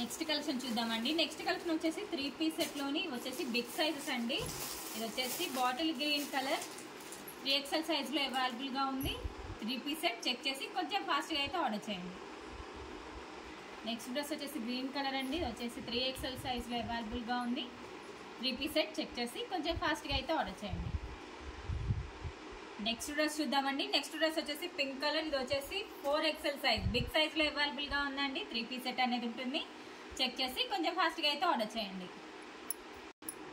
Next collection చూద్దామండి. Next collection వచ్చేసి 3 piece set లోని వచ్చేసి బిగ్ సైజెస్ అండి. ఇది వచ్చేసి bottle green colour 3XL size లో అవైలబుల్ గా ఉంది. 3 పీస్ సెట్ చెక్ చేసి కొంచెం ఫాస్ట్ గా అయితే ఆర్డర్ చేయండి. నెక్స్ట్ డ్రెస్ వచ్చేసి గ్రీన్ కలర్ అండి. ఇది వచ్చేసి 3XL సైజ్ లో అవైలబుల్ గా ఉంది. 3 పీస్ సెట్ చెక్ చేసి కొంచెం ఫాస్ట్ గా అయితే ఆర్డర్ చేయండి. నెక్స్ట్ డ్రెస్ చూద్దామండి. నెక్స్ట్ డ్రెస్ వచ్చేసి పింక్ కలర్. ఇది వచ్చేసి 4XL సైజ్ బిగ్ సైజ్ లో అవైలబుల్ గా ఉందండి. 3 పీస్ సెట్ అనేది ఉంటుంది. చెక్ చేసి కొంచెం ఫాస్ట్ గా అయితే ఆర్డర్ చేయండి.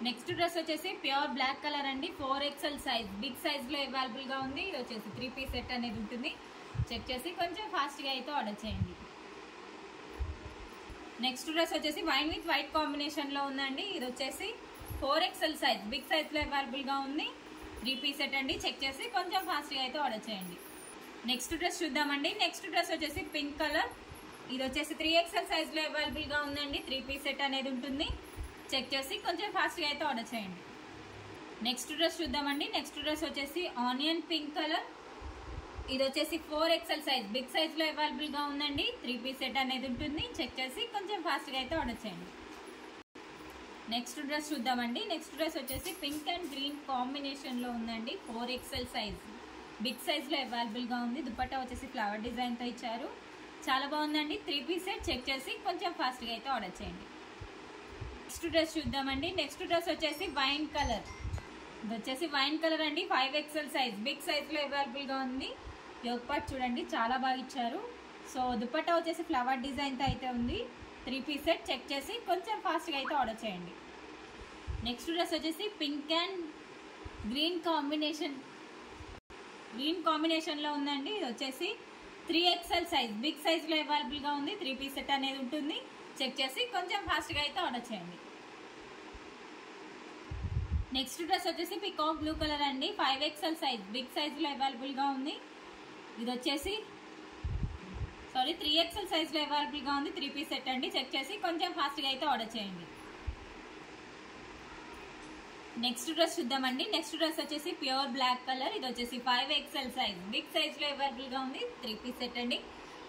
నెక్స్ట్ డ్రెస్ వచ్చేసి ప్యూర్ బ్లాక్ కలర్ అండి. 4XL సైజ్ బిగ్ సైజ్ లో అవైలబుల్ గా ఉంది. ఇది వచ్చేసి 3 పీస్ సెట్ అనేది ఉంటుంది. చెక్ చేసి కొంచెం ఫాస్ట్ గా అయితే ఆర్డర్ చేయండి. నెక్స్ట్ డ్రెస్ వచ్చేసి వైన్ విత్ వైట్ కాంబినేషన్ లో ఉందండి. ఇది వచ్చేసి 4XL సైజ్ బిగ్ సైజ్ లో అవైలబుల్ గా ఉంది. 3 పీస్ సెట్ అండి. చెక్ చేసి కొంచెం ఫాస్ట్ గా అయితే ఆర్డర్ చేయండి. నెక్స్ట్ డ్రెస్ చూద్దామండి. నెక్స్ట్ డ్రెస్ వచ్చేసి పింక్ కలర్. ఇది వచ్చేసి 3XL సైజ్ లో అవైలబుల్ గా ఉందండి. 3 పీస్ సెట్ అనేది ఉంటుంది. చెక్ చేసి కొంచెం ఫాస్ట్ గా అయితే ఆర్డర్ చేయండి. నెక్స్ట్ డ్రెస్ చూద్దామండి. నెక్స్ట్ డ్రెస్ వచ్చేసి ఆనియన్ పింక్ కలర్. ఇది వచ్చేసి 4XL సైజ్ బిగ్ సైజ్ లో అవైలబుల్ గా ఉందండి. 3 పీస్ సెట్ అనేది ఉంటుంది. చెక్ చేసి కొంచెం ఫాస్ట్ గా అయితే ఆర్డర్ చేయండి. నెక్స్ట్ డ్రెస్ చూద్దామండి. నెక్స్ట్ డ్రెస్ వచ్చేసి పింక్ అండ్ గ్రీన్ కాంబినేషన్ లో ఉందండి. 4XL సైజ్ బిగ్ సైజ్ లో అవైలబుల్ గా ఉంది. దుపట్టా వచ్చేసి ఫ్లవర్ డిజైన్ తో ఇచ్చారు. చాలా బాగుందండి. 3 పీస్ సెట్ చెక్ చేసి కొంచెం ఫాస్ట్ గా అయితే ఆర్డర్ చేయండి. నెక్స్ట్ డ్రెస్ చూద్దామండి. నెక్స్ట్ డ్రెస్ వచ్చేసి వైన్ కలర్. ఇది వచ్చేసి వైన్ కలర్ అండి. 5XL సైజ్ బిగ్ సైజ్ లో అవైలబుల్ గా ఉంది. యోగ్ పార్ట్ చూడండి చాలా బాగా ఇచ్చారు. సో దుపట్టా వచ్చేసి ఫ్లవర్ డిజైన్ తో అయితే ఉంది. 3 పీస్ సెట్ చెక్ చేసి కొంచెం ఫాస్ట్ గా అయితే ఆర్డర్ చేయండి. నెక్స్ట్ డ్రెస్ వచ్చేసి పింక్ అండ్ గ్రీన్ కాంబినేషన్ లో ఉందండి. ఇది వచ్చేసి 3XL సైజ్ బిగ్ సైజ్ లో అవైలబుల్ గా ఉంది. 3 పీస్ సెట్ అనేది ఉంటుంది. చెక్ చేసి కొంచెం ఫాస్ట్ గా అయితే ఆర్డర్ చేయండి. నెక్స్ట్ డ్రెస్ వచ్చేసి పికాక్ బ్లూ కలర్ అండి. 5XL సైజ్ బిగ్ సైజ్ లో అవైలబుల్ గా ఉంది. ఇది వచ్చేసి 3XL సైజ్ లో అవైలబుల్ గా ఉంది. 3 పీస్ సెట్ అండి. చెక్ చేసి కొంచెం ఫాస్ట్ గా అయితే ఆర్డర్ చేయండి. నెక్స్ట్ డ్రెస్ చూద్దామండి. నెక్స్ట్ డ్రెస్ వచ్చేసి ప్యూర్ బ్లాక్ కలర్. ఇది వచ్చేసి 5XL సైజ్ బిగ్ సైజ్ లో అవైలబుల్ గా ఉంది. 3 పీస్ సెట్ అండి.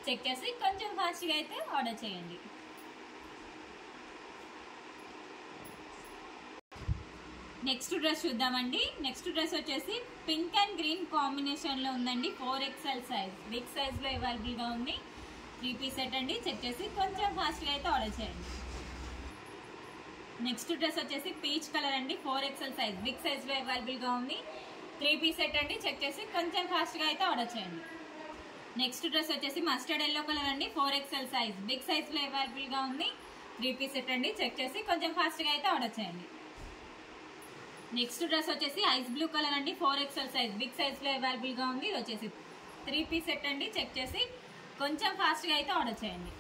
చెక్ చేసి కొంచెం ఫాస్ట్ గా అయితే ఆర్డర్ చేయండి. నెక్స్ట్ డ్రెస్ చూద్దామండి. నెక్స్ట్ డ్రెస్ వచ్చేసి పింక్ అండ్ గ్రీన్ కాంబినేషన్ లో ఉందండి. 4XL సైజ్ బిగ్ సైజ్ లో అవైలబుల్ గా ఉంది. 3 పీస్ సెట్ అండి. చెక్ చేసి కొంచెం ఫాస్ట్ గా అయితే ఆర్డర్ చేయండి. నెక్స్ట్ డ్రెస్ వచ్చేసి పీచ్ కలర్ అండి. 4XL సైజ్ బిగ్ సైజ్ లో అవైలబుల్ గా ఉంది. 3 పీస్ సెట్ అండి. చెక్ చేసి కొంచెం ఫాస్ట్ గా అయితే ఆర్డర్ చేయండి. నెక్స్ట్ డ్రెస్ వచ్చేసి మస్టర్డ్ ఎల్లో కలర్ అండి. 4XL సైజ్ బిగ్ సైజ్ లో అవైలబుల్ గా ఉంది. 3 పీస్ సెట్ అండి. చెక్ చేసి కొంచెం ఫాస్ట్ గా అయితే ఆర్డర్ చేయండి. నెక్స్ట్ డ్రెస్ వచ్చేసి ఐస్ బ్లూ కలర్ అండి. 4XL సైజ్ బిగ్ సైజ్ లో అవైలబుల్ గా ఉంది. ఇది వచ్చేసి 3 పీస్ సెట్ అండి. చెక్ చేసి కొంచెం ఫాస్ట్ గా అయితే ఆర్డర్ చేయండి.